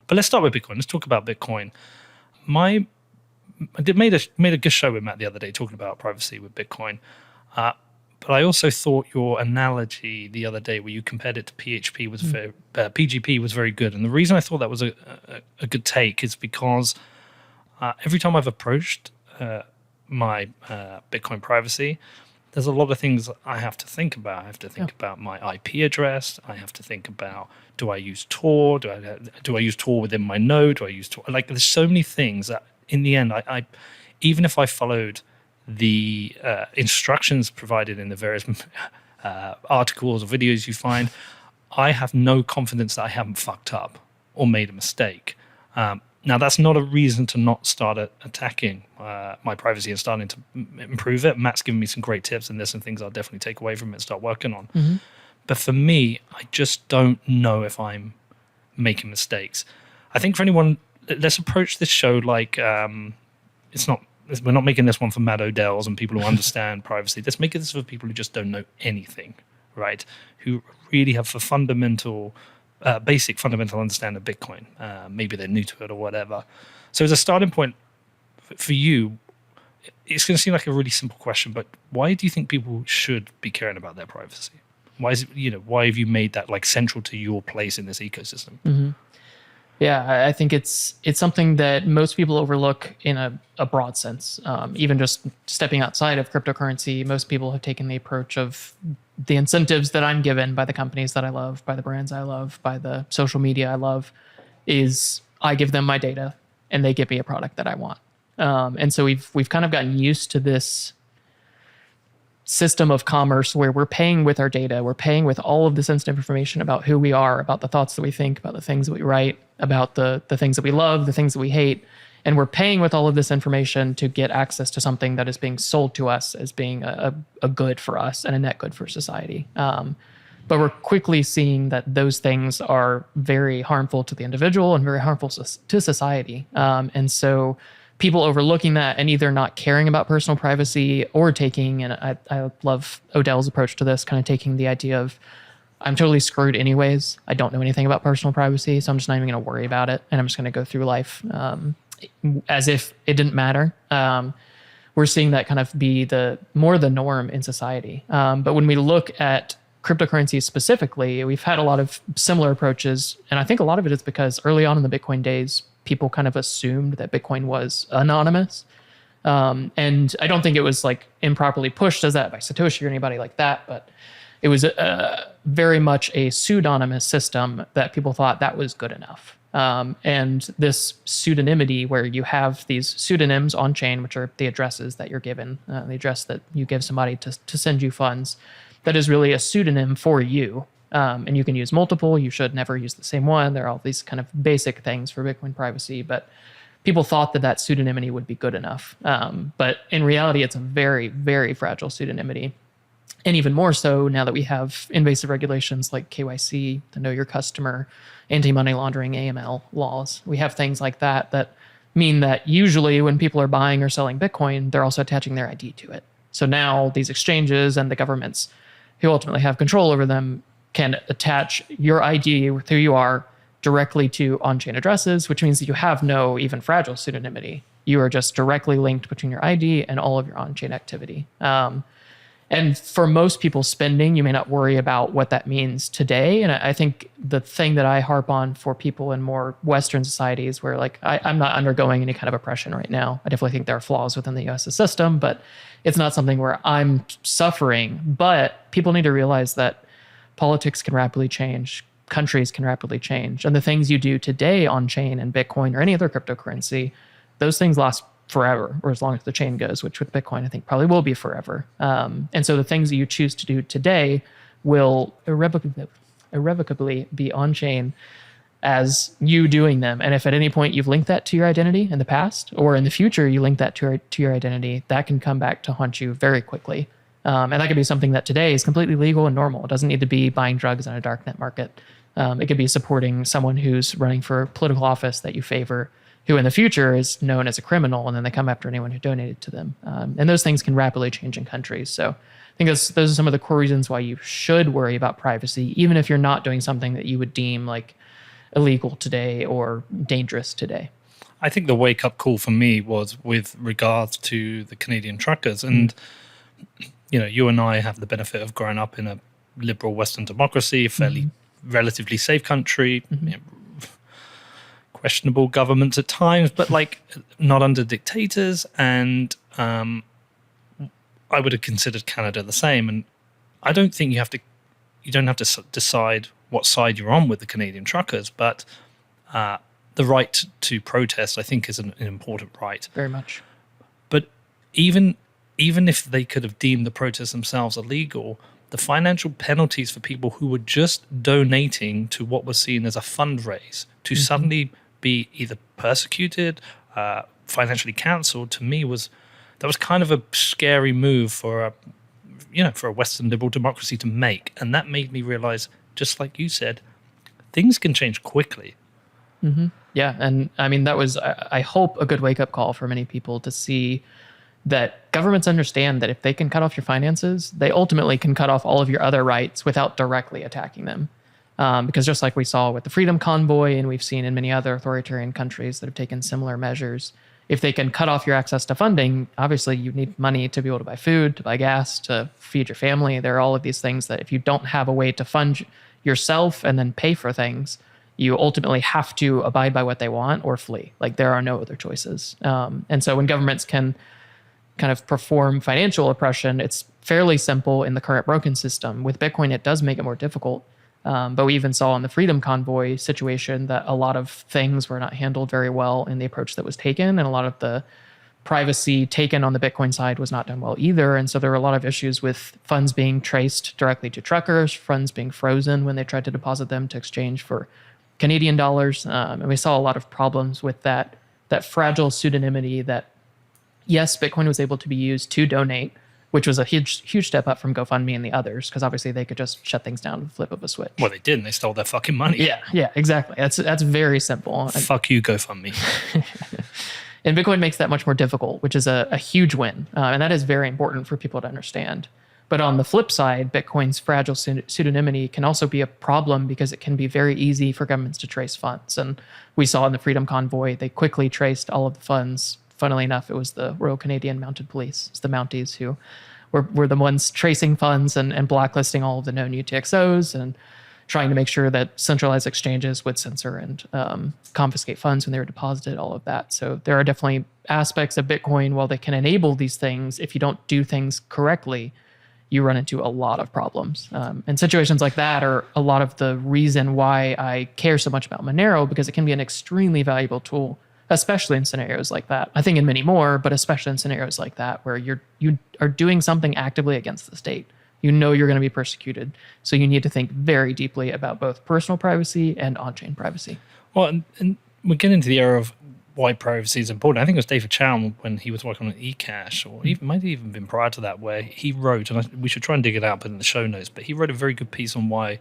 But let's start with Bitcoin. Let's talk about Bitcoin. I made a good show with Matt the other day talking about privacy with Bitcoin. But I also thought your analogy the other day, where you compared it to PHP, was PGP was very good. And the reason I thought that was a good take is because every time I've approached my Bitcoin privacy, there's a lot of things I have to think about. I have to think about my IP address. I have to think about, do I use Tor? Do I use Tor within my node? Do I use Tor? Like, there's so many things that in the end, I even if I followed the instructions provided in the various articles or videos you find, I have no confidence that I haven't fucked up or made a mistake. Now, that's not a reason to not start attacking my privacy and starting to improve it. Matt's given me some great tips, and there's some things I'll definitely take away from it and start working on. Mm-hmm. But for me, I just don't know if I'm making mistakes. I think for anyone, let's approach this show like we're not making this one for Matt Odell's and people who understand privacy. Let's make this for people who just don't know anything, right? Who really have a basic fundamental understanding of Bitcoin. Maybe they're new to it or whatever. So as a starting point for you, it's going to seem like a really simple question, but why do you think people should be caring about their privacy? Why is it, why have you made that like central to your place in this ecosystem? Mm-hmm. Yeah, I think it's something that most people overlook in a broad sense. Even just stepping outside of cryptocurrency, most people have taken the approach of the incentives that I'm given by the companies that I love, by the brands I love, by the social media I love, is I give them my data and they give me a product that I want. And so we've kind of gotten used to this system of commerce where we're paying with our data, we're paying with all of the sensitive information about who we are, about the thoughts that we think, about the things that we write, about the things that we love, the things that we hate. And we're paying with all of this information to get access to something that is being sold to us as being a good for us and a net good for society. But we're quickly seeing that those things are very harmful to the individual and very harmful to society. And so people overlooking that and either not caring about personal privacy or taking, and I love Odell's approach to this, kind of taking the idea of, I'm totally screwed anyways. I don't know anything about personal privacy, so I'm just not even going to worry about it. And I'm just going to go through life as if it didn't matter. We're seeing that kind of be more the norm in society. But when we look at cryptocurrencies specifically, we've had a lot of similar approaches. And I think a lot of it is because early on in the Bitcoin days, people kind of assumed that Bitcoin was anonymous. And I don't think it was like improperly pushed as that by Satoshi or anybody like that, but it was very much a pseudonymous system that people thought that was good enough. And this pseudonymity, where you have these pseudonyms on chain, which are the addresses that you're given, the address that you give somebody to send you funds, that is really a pseudonym for you. And you can use multiple. You should never use the same one. There are all these kind of basic things for Bitcoin privacy, but people thought that pseudonymity would be good enough. But in reality, it's a very, very fragile pseudonymity. And even more so now that we have invasive regulations like KYC, the Know Your Customer, anti-money laundering, AML laws. We have things like that mean that usually when people are buying or selling Bitcoin, they're also attaching their ID to it. So now these exchanges and the governments who ultimately have control over them can attach your ID with who you are directly to on-chain addresses, which means that you have no even fragile pseudonymity. You are just directly linked between your ID and all of your on-chain activity. And for most people spending, you may not worry about what that means today. And I think the thing that I harp on for people in more Western societies where like I'm not undergoing any kind of oppression right now. I definitely think there are flaws within the US system, but it's not something where I'm suffering. But people need to realize that politics can rapidly change. Countries can rapidly change. And the things you do today on chain and Bitcoin or any other cryptocurrency, those things last forever, or as long as the chain goes, which with Bitcoin, I think probably will be forever. And so the things that you choose to do today will irrevocably be on chain as you doing them. And if at any point you've linked that to your identity in the past, or in the future you link that to your identity, that can come back to haunt you very quickly. And that could be something that today is completely legal and normal. It doesn't need to be buying drugs on a darknet market. It could be supporting someone who's running for political office that you favor. who in the future is known as a criminal, and then they come after anyone who donated to them. And those things can rapidly change in countries. So I think those are some of the core reasons why you should worry about privacy, even if you're not doing something that you would deem like illegal today or dangerous today. I think the wake-up call for me was with regards to the Canadian truckers. And, you and I have the benefit of growing up in a liberal Western democracy, a fairly relatively safe country, questionable governments at times, but like not under dictators. And I would have considered Canada the same. And I don't think you don't have to decide what side you're on with the Canadian truckers, but the right to protest, I think, is an important right. Very much. But even if they could have deemed the protests themselves illegal, the financial penalties for people who were just donating to what was seen as a fundraise to suddenly be either persecuted, financially cancelled, to me was kind of a scary move for a Western liberal democracy to make. And that made me realize, just like you said, things can change quickly. Yeah. And I mean, that was, I hope, a good wake up call for many people to see that governments understand that if they can cut off your finances, they ultimately can cut off all of your other rights without directly attacking them. Because just like we saw with the Freedom Convoy, and we've seen in many other authoritarian countries that have taken similar measures, if they can cut off your access to funding, obviously you need money to be able to buy food, to buy gas, to feed your family. There are all of these things that if you don't have a way to fund yourself and then pay for things, you ultimately have to abide by what they want or flee. Like, there are no other choices. And so when governments can kind of perform financial oppression, it's fairly simple in the current broken system. With Bitcoin, it does make it more difficult. But we even saw in the Freedom Convoy situation that a lot of things were not handled very well in the approach that was taken, and a lot of the privacy taken on the Bitcoin side was not done well either. And so there were a lot of issues with funds being traced directly to truckers, funds being frozen when they tried to deposit them to exchange for Canadian dollars. And we saw a lot of problems with that fragile pseudonymity that, yes, Bitcoin was able to be used to donate, which was a huge step up from GoFundMe and the others, because obviously they could just shut things down with the flip of a switch. Well, they didn't. They stole their fucking money. Yeah, exactly. That's very simple. Fuck you, GoFundMe. And Bitcoin makes that much more difficult, which is a huge win. And that is very important for people to understand. But on the flip side, Bitcoin's fragile pseudonymity can also be a problem because it can be very easy for governments to trace funds. And we saw in the Freedom Convoy, they quickly traced all of the funds. Funnily enough, it was the Royal Canadian Mounted Police. It's the Mounties who were the ones tracing funds and blacklisting all of the known UTXOs and trying to make sure that centralized exchanges would censor and confiscate funds when they were deposited, all of that. So there are definitely aspects of Bitcoin, while they can enable these things, if you don't do things correctly, you run into a lot of problems. And situations like that are a lot of the reason why I care so much about Monero, because it can be an extremely valuable tool, especially in scenarios like that. I think in many more, but especially in scenarios like that, where you are doing something actively against the state. You know you're going to be persecuted. So you need to think very deeply about both personal privacy and on-chain privacy. Well, and we get into the era of why privacy is important. I think it was David Chow when he was working on eCash, or even might have even been prior to that, where he wrote, and we should try and dig it out, put it in the show notes, but he wrote a very good piece on why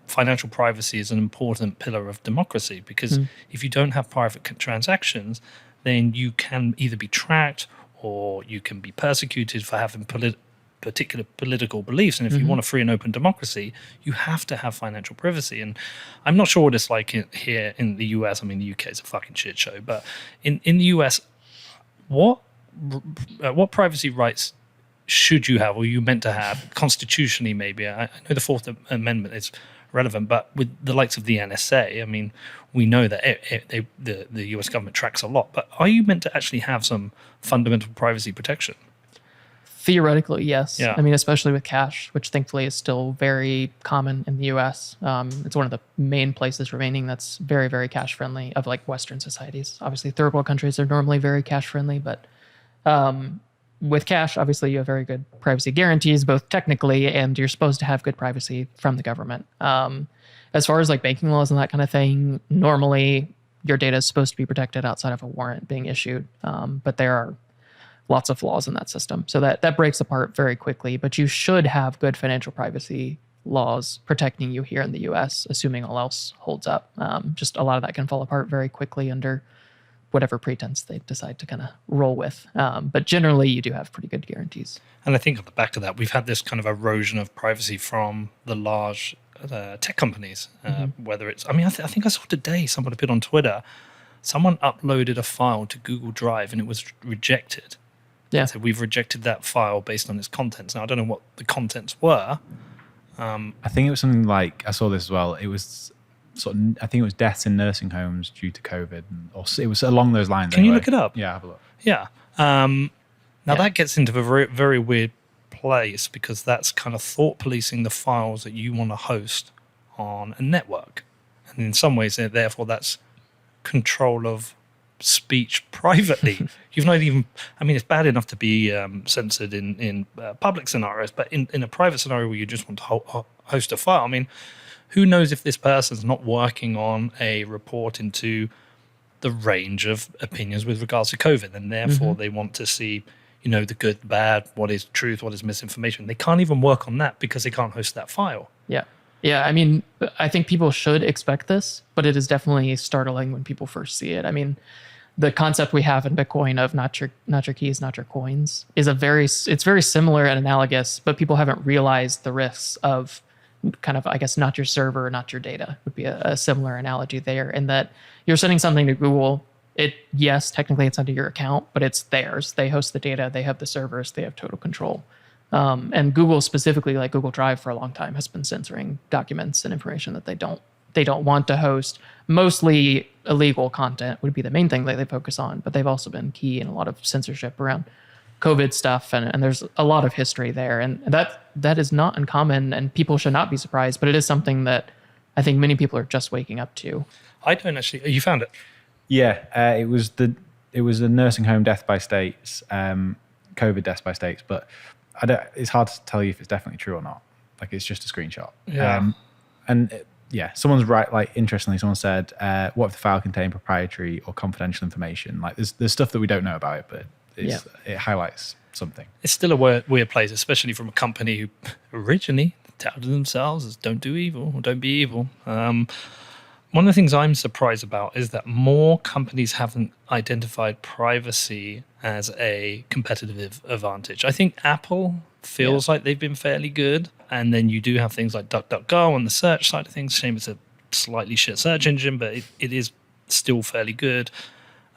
financial privacy is an important pillar of democracy, because if you don't have private transactions, then you can either be tracked or you can be persecuted for having particular political beliefs. And if you want a free and open democracy, you have to have financial privacy. And I'm not sure what it's like here in the US. I mean, the UK is a fucking shit show, but in the US, what privacy rights should you have, or you meant to have constitutionally? Maybe I know the Fourth Amendment is relevant, but with the likes of the NSA, I mean, we know that the US government tracks a lot, but are you meant to actually have some fundamental privacy protection? Theoretically, yes. Yeah. I mean, especially with cash, which thankfully is still very common in the US. It's one of the main places remaining that's very, very cash friendly of like Western societies. Obviously, third world countries are normally very cash friendly, but with cash, obviously, you have very good privacy guarantees, both technically, and you're supposed to have good privacy from the government. As far as like banking laws and that kind of thing, normally your data is supposed to be protected outside of a warrant being issued, but there are lots of flaws in that system. So that breaks apart very quickly, but you should have good financial privacy laws protecting you here in the US, assuming all else holds up. Just a lot of that can fall apart very quickly under whatever pretense they decide to kind of roll with. But generally, you do have pretty good guarantees. And I think on the back of that, we've had this kind of erosion of privacy from the large tech companies, whether it's, I mean, I think I saw today somebody put on Twitter, someone uploaded a file to Google Drive and it was rejected. Yeah. So we've rejected that file based on its contents. Now, I don't know what the contents were. I think it was something like, I saw this as well. It was I think it was deaths in nursing homes due to COVID, or it was along those lines. Can you look it up? Yeah, have a look. Yeah. Now that gets into a very, very weird place because that's kind of thought policing the files that you want to host on a network. And in some ways, therefore, that's control of speech privately. You've not even, I mean, it's bad enough to be censored in public scenarios, but in a private scenario where you just want to host a file, I mean, who knows if this person's not working on a report into the range of opinions with regards to COVID, and therefore they want to see, the good, the bad, what is truth, what is misinformation. They can't even work on that because they can't host that file. Yeah. Yeah, I mean, I think people should expect this, but it is definitely startling when people first see it. I mean, the concept we have in Bitcoin of not your keys, not your coins is it's very similar and analogous, but people haven't realized the risks of kind of, I guess, not your server, not your data would be a similar analogy there, in that you're sending something to Google. Yes, technically it's under your account, but it's theirs. They host the data, they have the servers, they have total control. And Google specifically, like Google Drive for a long time, has been censoring documents and information that they don't want to host. Mostly illegal content would be the main thing that they focus on, but they've also been key in a lot of censorship around COVID stuff, and there's a lot of history there, and that is not uncommon, and people should not be surprised, but it is something that I think many people are just waking up to. I don't actually. You found it? Yeah, it was a nursing home death by states, COVID deaths by states, but it's hard to tell you if it's definitely true or not. Like, it's just a screenshot. Yeah. Someone's right. Like, interestingly, someone said, "What if the file contained proprietary or confidential information?" Like, there's stuff that we don't know about it, but it highlights something. It's still a weird place, especially from a company who originally touted themselves as "don't do evil" or "don't be evil." One of the things I'm surprised about is that more companies haven't identified privacy as a competitive advantage. I think Apple feels like they've been fairly good. And then you do have things like DuckDuckGo on the search side of things. Shame it's a slightly shit search engine, but it is still fairly good.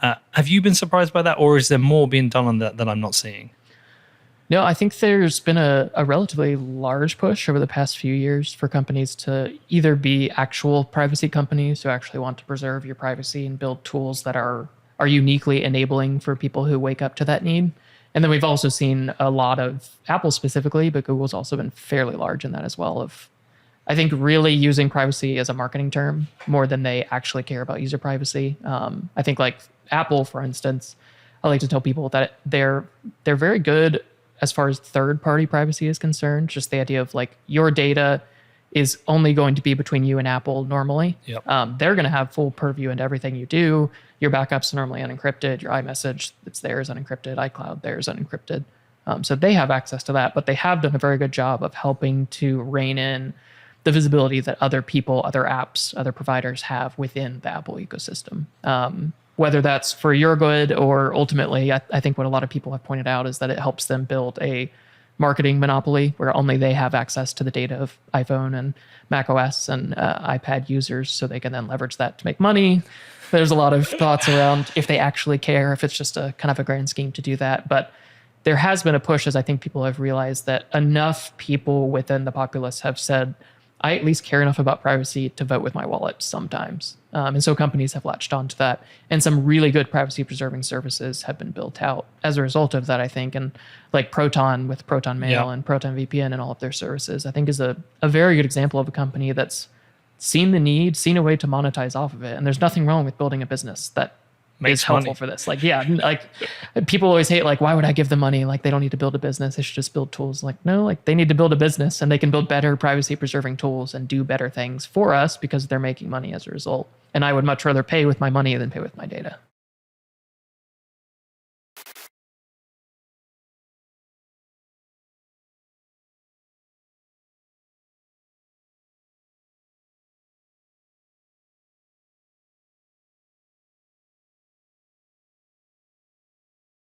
Have you been surprised by that, or is there more being done on that I'm not seeing? No, I think there's been a relatively large push over the past few years for companies to either be actual privacy companies who actually want to preserve your privacy and build tools that are uniquely enabling for people who wake up to that need. And then we've also seen a lot of Apple specifically, but Google's also been fairly large in that as well, of, I think, really using privacy as a marketing term more than they actually care about user privacy. I think, like Apple, for instance, I like to tell people that they're very good as far as third-party privacy is concerned. Just the idea of, like, your data is only going to be between you and Apple normally. Yep. They're going to have full purview into everything you do. Your backups are normally unencrypted. Your iMessage, it's theirs unencrypted. iCloud, theirs unencrypted. So they have access to that, but they have done a very good job of helping to rein in the visibility that other people, other apps, other providers have within the Apple ecosystem. Whether that's for your good or ultimately, I think what a lot of people have pointed out is that it helps them build a marketing monopoly where only they have access to the data of iPhone and Mac OS and iPad users, so they can then leverage that to make money. There's a lot of thoughts around if they actually care, if it's just a kind of a grand scheme to do that. But there has been a push, as I think people have realized, that enough people within the populace have said, I at least care enough about privacy to vote with my wallet sometimes. And so companies have latched onto that. And some really good privacy preserving services have been built out as a result of that, I think. And like Proton with Proton Mail and Proton VPN and all of their services, I think is a very good example of a company that's seen the need, seen a way to monetize off of it. And there's nothing wrong with building a business that is helpful for this. Like, yeah, like people always hate, like, why would I give them money? Like, they don't need to build a business. They should just build tools. Like, no, like they need to build a business and they can build better privacy preserving tools and do better things for us because they're making money as a result. And I would much rather pay with my money than pay with my data.